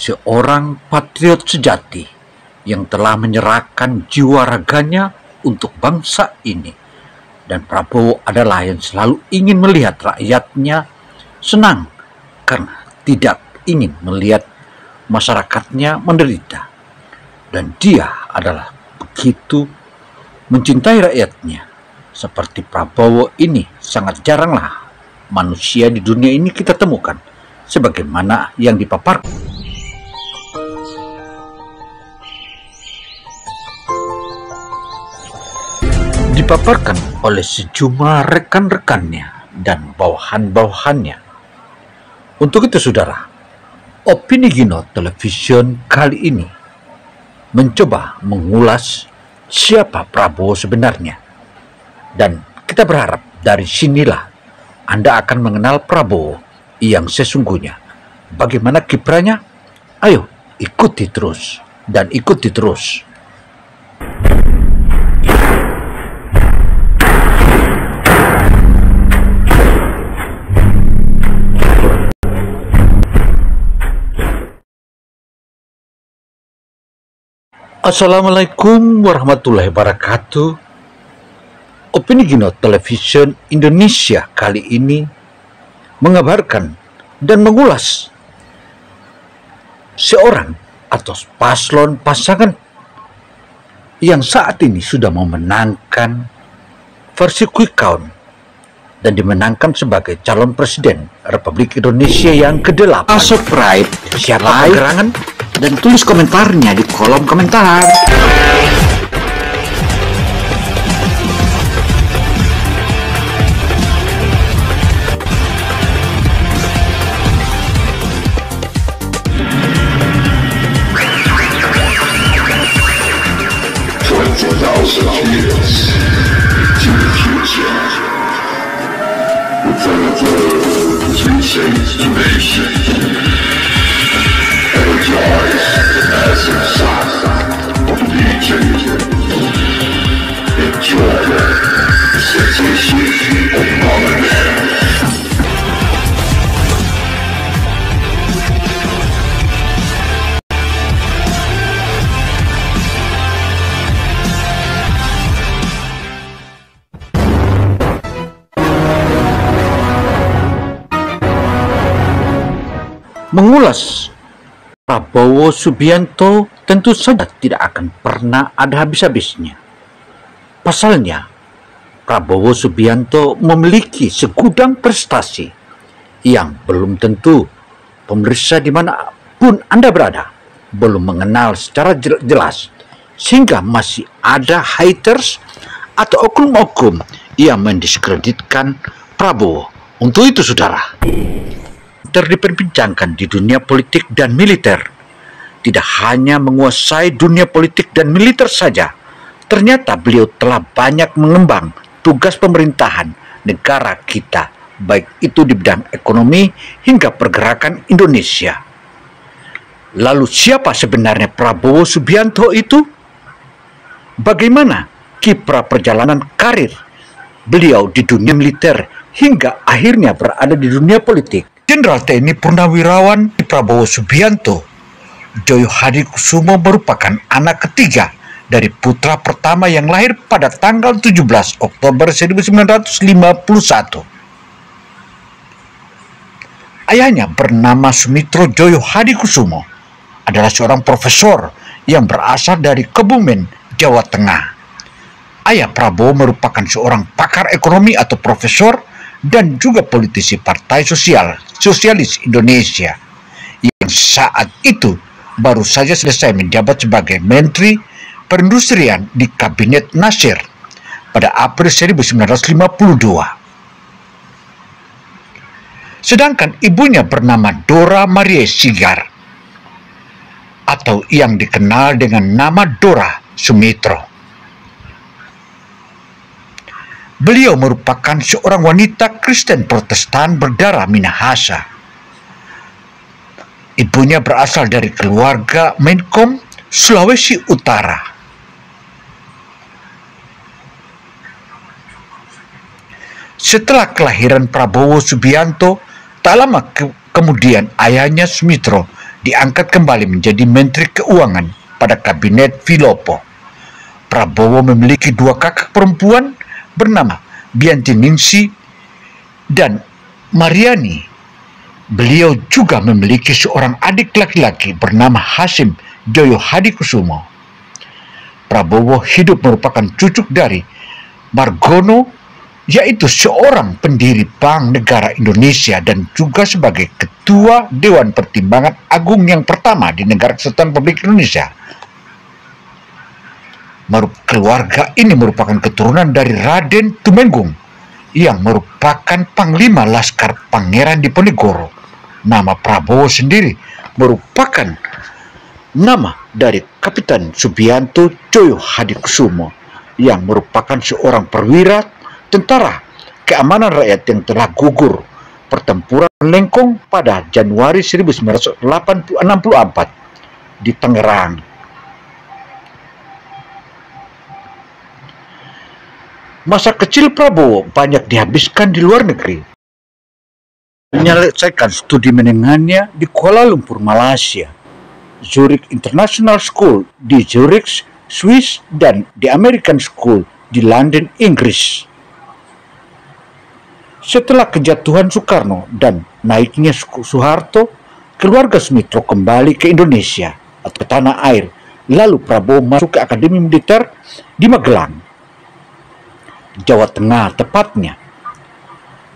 seorang patriot sejati yang telah menyerahkan jiwa raganya untuk bangsa ini. Dan Prabowo adalah yang selalu ingin melihat rakyatnya senang karena tidak ingin melihat masyarakatnya menderita. Dan dia adalah begitu mencintai rakyatnya. Seperti Prabowo ini sangat jaranglah manusia di dunia ini kita temukan sebagaimana yang dipaparkan. Dipaparkan oleh sejumlah rekan-rekannya dan bawahan-bawahannya. Untuk itu saudara, Opini Gino Television kali ini mencoba mengulas siapa Prabowo sebenarnya. Dan kita berharap dari sinilah Anda akan mengenal Prabowo yang sesungguhnya. Bagaimana kiprahnya? Ayo ikuti terus dan ikuti terus. Assalamualaikum warahmatullahi wabarakatuh. Opini Gino Television Indonesia kali ini mengabarkan dan mengulas seorang atau paslon pasangan yang saat ini sudah memenangkan versi quick count dan dimenangkan sebagai calon presiden Republik Indonesia yang ke-8. Subscribe, siapa gerangan, dan tulis komentarnya di kolom komentar. Mengulas Prabowo Subianto tentu saja tidak akan pernah ada habis-habisnya. Pasalnya, Prabowo Subianto memiliki segudang prestasi yang belum tentu pemirsa dimanapun Anda berada belum mengenal secara jelas, sehingga masih ada haters atau oknum-oknum yang mendiskreditkan Prabowo. Untuk itu saudara, diperbincangkan di dunia politik dan militer. Tidak hanya menguasai dunia politik dan militer saja, ternyata beliau telah banyak mengembang tugas pemerintahan negara kita, baik itu di bidang ekonomi hingga pergerakan Indonesia. Lalu siapa sebenarnya Prabowo Subianto itu? Bagaimana kiprah perjalanan karir beliau di dunia militer hingga akhirnya berada di dunia politik? Jenderal TNI Purnawirawan Prabowo Subianto, Joyo Hadikusumo merupakan anak ketiga dari putra pertama yang lahir pada tanggal 17 Oktober 1951. Ayahnya bernama Sumitro Joyo Hadikusumo, adalah seorang profesor yang berasal dari Kebumen, Jawa Tengah. Ayah Prabowo merupakan seorang pakar ekonomi atau profesor dan juga politisi Partai Sosialis Indonesia yang saat itu baru saja selesai menjabat sebagai Menteri Perindustrian di Kabinet Nasir pada April 1952. Sedangkan ibunya bernama Dora Maria Sigar atau yang dikenal dengan nama Dora Sumitro. Beliau merupakan seorang wanita Kristen Protestan berdarah Minahasa. Ibunya berasal dari keluarga Menkom, Sulawesi Utara. Setelah kelahiran Prabowo Subianto, tak lama kemudian ayahnya Sumitro diangkat kembali menjadi Menteri Keuangan pada Kabinet Wilopo. Prabowo memiliki dua kakak perempuan bernama Bianti Ningsi dan Mariani. Beliau juga memiliki seorang adik laki-laki bernama Hasim Joyo Hadikusumo. Prabowo hidup merupakan cucu dari Margono, yaitu seorang pendiri Bank Negara Indonesia dan juga sebagai Ketua Dewan Pertimbangan Agung yang pertama di Negara Kesatuan Republik Indonesia. Keluarga ini merupakan keturunan dari Raden Tumenggung yang merupakan Panglima Laskar Pangeran Diponegoro. Nama Prabowo sendiri merupakan nama dari Kapitan Subianto Joyo Hadikusumo yang merupakan seorang perwira tentara keamanan rakyat yang telah gugur pertempuran Lengkong pada Januari 1964 di Tangerang. Masa kecil Prabowo banyak dihabiskan di luar negeri. Menyelesaikan studi menengahnya di Kuala Lumpur, Malaysia, Zurich International School di Zurich, Swiss, dan The American School di London, Inggris. Setelah kejatuhan Soekarno dan naiknya Soeharto, keluarga Sumitro kembali ke Indonesia atau ke tanah air. Lalu Prabowo masuk ke Akademi Militer di Magelang, Jawa Tengah tepatnya.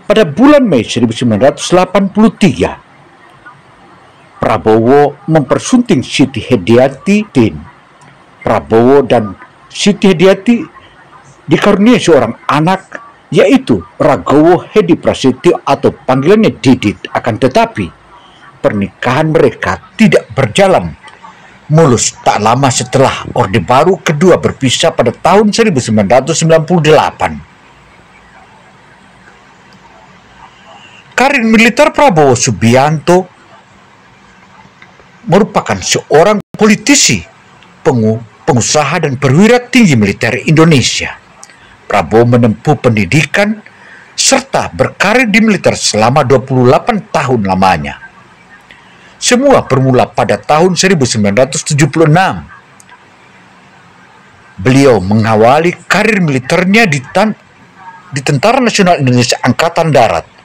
Pada bulan Mei 1983, Prabowo mempersunting Siti Hediati. Prabowo dan Siti Hediati dikaruniai seorang anak, yaitu Ragowo Hedi Prasetyo atau panggilannya Didit. Akan tetapi pernikahan mereka tidak berjalan mulus. Tak lama setelah Orde Baru kedua berpisah pada tahun 1998. Karir militer Prabowo Subianto merupakan seorang politisi, pengusaha dan perwira tinggi militer Indonesia. Prabowo menempuh pendidikan serta berkarir di militer selama 28 tahun lamanya. Semua bermula pada tahun 1976. Beliau mengawali karir militernya di Tentara Nasional Indonesia Angkatan Darat.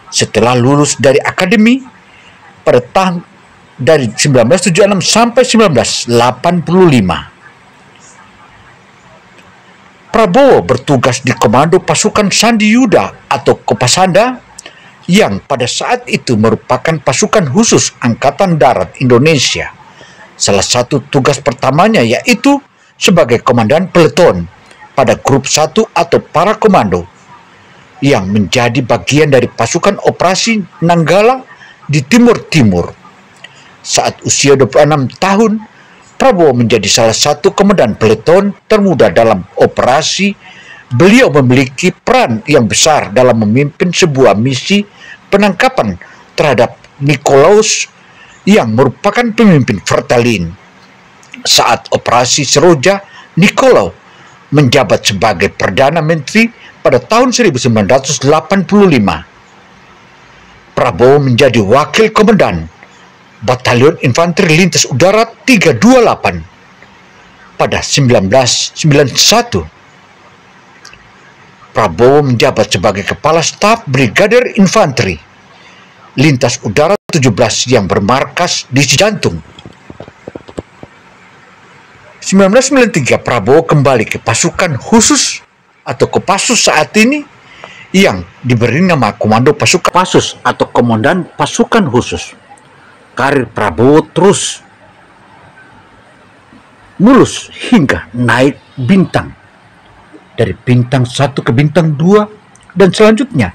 Setelah lulus dari akademi pada tahun dari 1976 sampai 1985. Prabowo bertugas di Komando Pasukan Sandi Yuda atau Kopasanda yang pada saat itu merupakan pasukan khusus Angkatan Darat Indonesia. Salah satu tugas pertamanya yaitu sebagai komandan peleton pada grup 1 atau para komando yang menjadi bagian dari pasukan operasi Nanggala di Timur Timur. Saat usia 26 tahun, Prabowo menjadi salah satu komandan peleton termuda dalam operasi. Beliau memiliki peran yang besar dalam memimpin sebuah misi penangkapan terhadap Nikolaus yang merupakan pemimpin Vertalin. Saat operasi Seroja, Nikolaus menjabat sebagai Perdana Menteri pada tahun 1985. Prabowo menjadi wakil komandan Batalion Infanteri Lintas Udara 328 pada 1991. Prabowo menjabat sebagai Kepala Staf Brigadir Infanteri Lintas Udara 17 yang bermarkas di Cijantung. 1993 Prabowo kembali ke pasukan khusus atau Kopassus saat ini yang diberi nama Komando Pasukan Kopassus atau Komandan Pasukan Khusus. Karir Prabowo terus mulus hingga naik bintang dari bintang 1 ke bintang 2 dan selanjutnya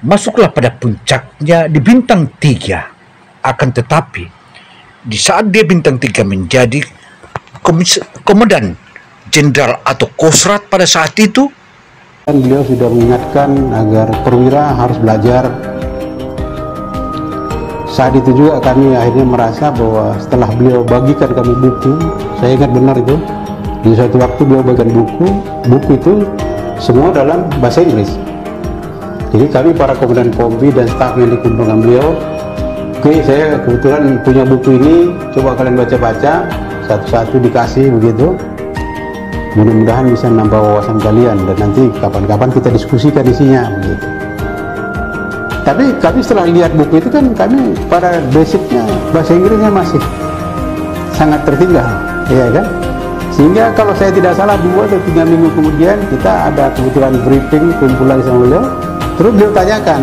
masuklah pada puncaknya di bintang 3. Akan tetapi di saat dia bintang 3 menjadi komandan jenderal atau Kostrat pada saat itu, beliau sudah mengingatkan agar perwira harus belajar. Saat itu juga kami akhirnya merasa bahwa setelah beliau bagikan kami buku, saya ingat benar itu, di suatu waktu beliau bagikan buku itu semua dalam bahasa Inggris. Jadi kami para komandan kombi dan staf yang dikumpulkan beliau Oke, saya kebetulan punya buku ini, coba kalian baca-baca, satu-satu dikasih begitu. Mudah-mudahan bisa nambah wawasan kalian dan nanti kapan-kapan kita diskusikan isinya begitu. Tapi kami setelah lihat buku itu kan kami pada basicnya bahasa Inggrisnya masih sangat tertinggal, ya kan? Sehingga kalau saya tidak salah 2 atau 3 minggu kemudian kita ada kebetulan briefing, kumpul lagi sama beliau. Terus beliau tanyakan,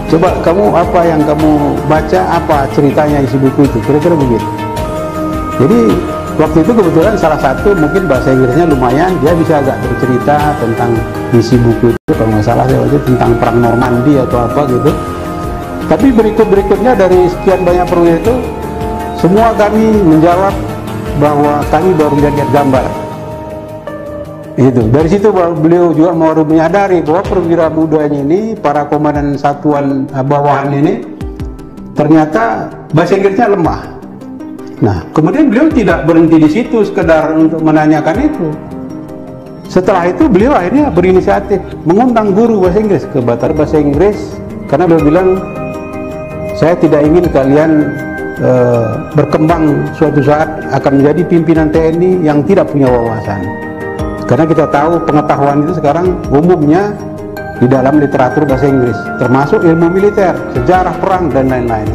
coba kamu apa yang kamu baca, apa ceritanya isi buku itu, kira-kira begitu. Jadi waktu itu kebetulan salah satu mungkin bahasa Inggrisnya lumayan, dia bisa agak bercerita tentang isi buku itu, kalau nggak salah saya baca tentang perang Normandi atau apa gitu. Tapi berikutnya dari sekian banyak perwira itu, semua kami menjawab bahwa kami baru lihat gambar. Itu dari situ beliau juga mau menyadari bahwa perwira mudanya ini, para komandan satuan bawahan ini ternyata bahasa Inggrisnya lemah. Nah, kemudian beliau tidak berhenti di situ sekedar untuk menanyakan itu. Setelah itu beliau akhirnya berinisiatif mengundang guru bahasa Inggris ke Batar Bahasa Inggris, karena beliau bilang, saya tidak ingin kalian berkembang suatu saat akan menjadi pimpinan TNI yang tidak punya wawasan. Karena kita tahu pengetahuan itu sekarang umumnya di dalam literatur bahasa Inggris, termasuk ilmu militer, sejarah perang dan lain-lain.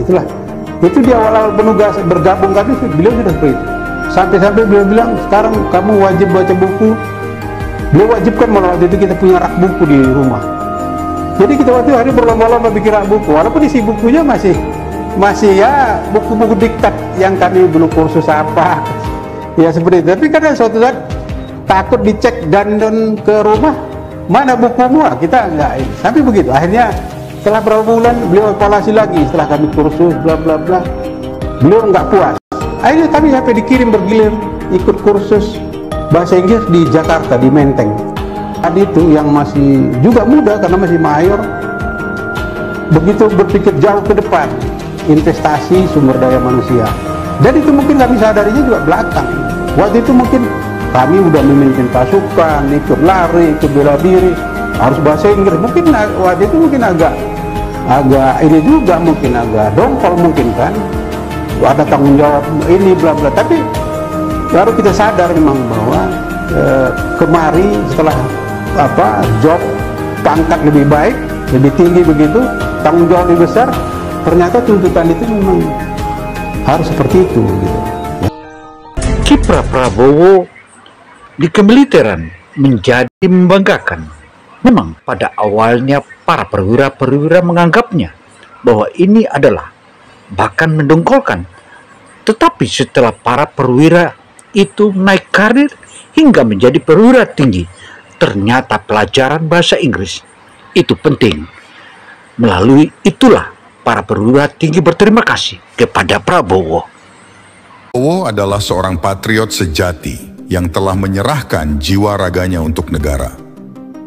Itu di awal-awal penugas bergabung kami, beliau sudah seperti itu. Sampai-sampai beliau bilang, sekarang kamu wajib baca buku. Beliau wajibkan, malah waktu itu kita punya rak buku di rumah. Jadi kita waktu hari berlomba-lomba bikin rak buku, walaupun isi bukunya masih ya buku-buku diktat yang kami belum kursus apa, ya seperti itu. Tapi kadang suatu saat takut dicek dan ke rumah, mana bukumu, kita enggak ini. Sampai begitu, akhirnya setelah beberapa bulan beliau evaluasi lagi setelah kami kursus bla bla bla, beliau enggak puas. Akhirnya kami sampai dikirim bergilir ikut kursus bahasa Inggris di Jakarta, di Menteng. Tadi itu yang masih juga muda karena masih mayor, begitu berpikir jauh ke depan, investasi sumber daya manusia. Dan itu mungkin kami sadarinya juga belakang. Waktu itu mungkin kami udah memimpin pasukan, ikut lari, ikut bela diri, harus bahasa Inggris. Mungkin waktu itu mungkin agak ini juga, mungkin agak dongkol mungkin kan, ada tanggung jawab ini bla bla. Tapi baru kita sadar memang bahwa kemari setelah job pangkat lebih baik, lebih tinggi begitu, tanggung jawab lebih besar, ternyata tuntutan itu memang harus seperti itu gitu. Kiprah Prabowo di kemiliteran menjadi membanggakan. Memang pada awalnya para perwira-perwira menganggapnya bahwa ini adalah bahkan mendongkolkan. Tetapi setelah para perwira itu naik karir hingga menjadi perwira tinggi, ternyata pelajaran bahasa Inggris itu penting. Melalui itulah para perwira tinggi berterima kasih kepada Prabowo. Prabowo adalah seorang patriot sejati yang telah menyerahkan jiwa raganya untuk negara.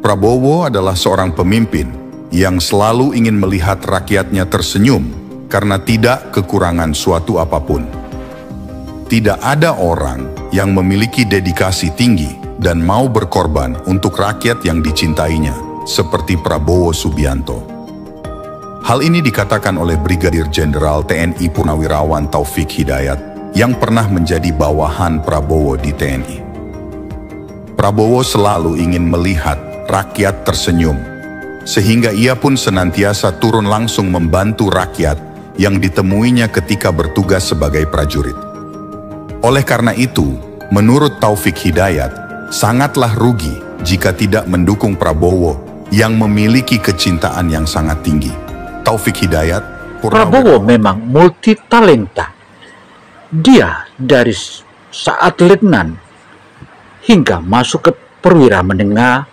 Prabowo adalah seorang pemimpin yang selalu ingin melihat rakyatnya tersenyum karena tidak kekurangan suatu apapun. Tidak ada orang yang memiliki dedikasi tinggi dan mau berkorban untuk rakyat yang dicintainya, seperti Prabowo Subianto. Hal ini dikatakan oleh Brigadir Jenderal TNI Purnawirawan Taufik Hidayat yang pernah menjadi bawahan Prabowo di TNI. Prabowo selalu ingin melihat rakyat tersenyum, sehingga ia pun senantiasa turun langsung membantu rakyat yang ditemuinya ketika bertugas sebagai prajurit. Oleh karena itu, menurut Taufik Hidayat, sangatlah rugi jika tidak mendukung Prabowo yang memiliki kecintaan yang sangat tinggi. Taufik Hidayat, Prabowo memang multi talenta. Dia dari saat letnan hingga masuk ke perwira menengah,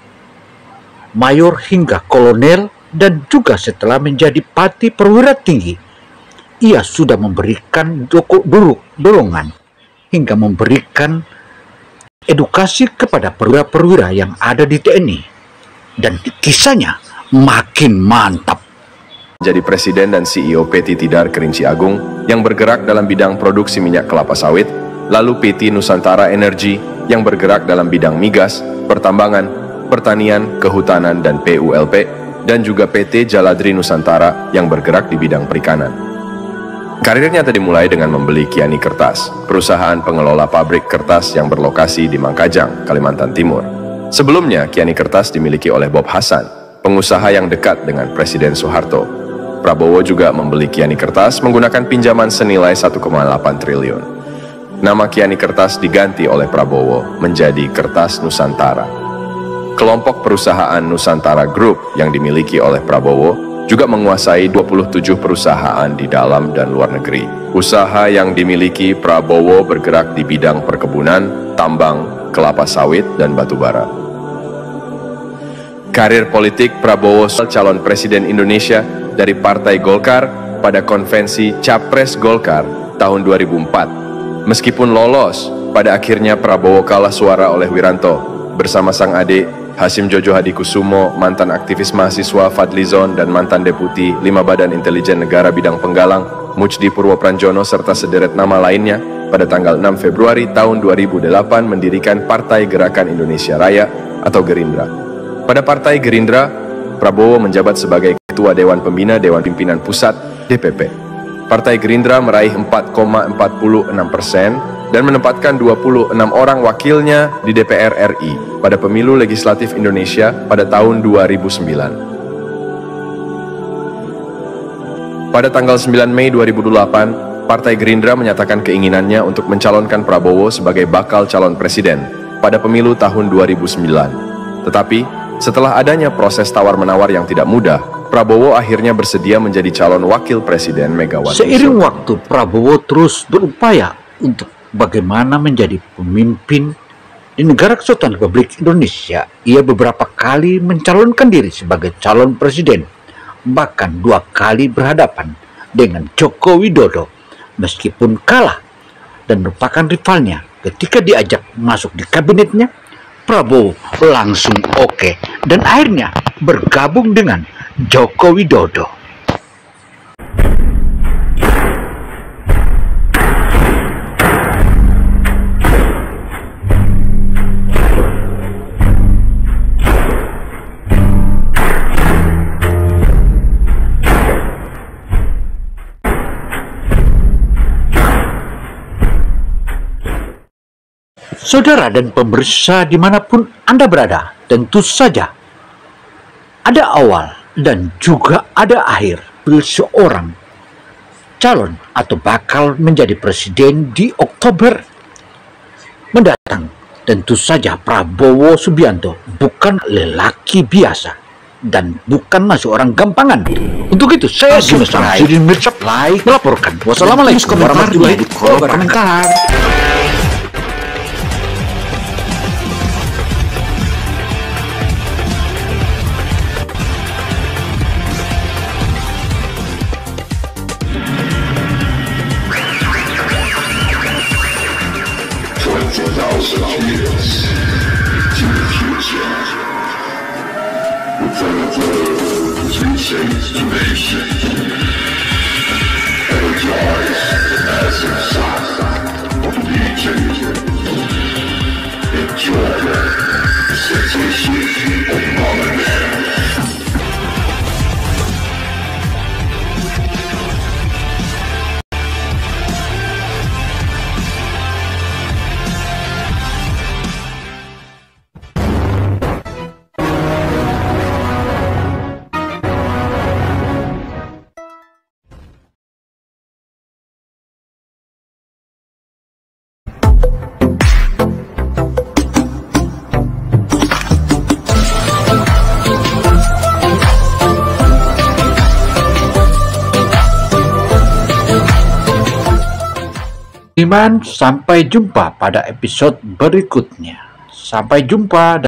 mayor hingga kolonel, dan juga setelah menjadi pati perwira tinggi, ia sudah memberikan dorongan hingga memberikan edukasi kepada perwira-perwira yang ada di TNI, dan kisahnya makin mantap. Jadi Presiden dan CEO PT Tidar Kerinci Agung yang bergerak dalam bidang produksi minyak kelapa sawit, lalu PT Nusantara Energi yang bergerak dalam bidang migas, pertambangan, pertanian, kehutanan, dan PULP, dan juga PT Jaladri Nusantara yang bergerak di bidang perikanan. Karirnya tadi dimulai dengan membeli Kiani Kertas, perusahaan pengelola pabrik kertas yang berlokasi di Mangkajang, Kalimantan Timur. Sebelumnya, Kiani Kertas dimiliki oleh Bob Hasan, pengusaha yang dekat dengan Presiden Soeharto. Prabowo juga membeli Kiani Kertas menggunakan pinjaman senilai 1,8 triliun. Nama Kiani Kertas diganti oleh Prabowo menjadi Kertas Nusantara. Kelompok perusahaan Nusantara Group yang dimiliki oleh Prabowo juga menguasai 27 perusahaan di dalam dan luar negeri. Usaha yang dimiliki Prabowo bergerak di bidang perkebunan, tambang, kelapa sawit, dan batu bara. Karir politik Prabowo calon presiden Indonesia dari Partai Golkar pada konvensi Capres Golkar tahun 2004. Meskipun lolos, pada akhirnya Prabowo kalah suara oleh Wiranto bersama sang adik Hasim Jojo Hadikusumo, mantan aktivis mahasiswa Fadlizon dan mantan deputi 5 Badan Intelijen Negara bidang penggalang, Mujdi Purwopranjono serta sederet nama lainnya pada tanggal 6 Februari tahun 2008 mendirikan Partai Gerakan Indonesia Raya atau Gerindra. Pada Partai Gerindra, Prabowo menjabat sebagai Ketua Dewan Pembina Dewan Pimpinan Pusat DPP. Partai Gerindra meraih 4,46% dan menempatkan 26 orang wakilnya di DPR RI pada Pemilu Legislatif Indonesia pada tahun 2009. Pada tanggal 9 Mei 2008, Partai Gerindra menyatakan keinginannya untuk mencalonkan Prabowo sebagai bakal calon presiden pada pemilu tahun 2009. Tetapi, setelah adanya proses tawar-menawar yang tidak mudah, Prabowo akhirnya bersedia menjadi calon wakil presiden Megawati. Seiring waktu, Prabowo terus berupaya untuk bagaimana menjadi pemimpin di negara kesatuan Republik Indonesia. Ia beberapa kali mencalonkan diri sebagai calon presiden, bahkan 2 kali berhadapan dengan Joko Widodo. Meskipun kalah dan merupakan rivalnya, ketika diajak masuk di kabinetnya, Prabowo langsung oke dan akhirnya bergabung dengan Joko Widodo. Saudara dan pemirsa dimanapun Anda berada, tentu saja ada awal dan juga ada akhir bila seorang calon atau bakal menjadi presiden di Oktober mendatang. Tentu saja Prabowo Subianto bukan lelaki biasa dan bukanlah seorang gampangan. Untuk itu saya Samsudin Mirzap melaporkan. Wassalamualaikum warahmatullahi wabarakatuh. Sampai jumpa pada episode berikutnya. Sampai jumpa.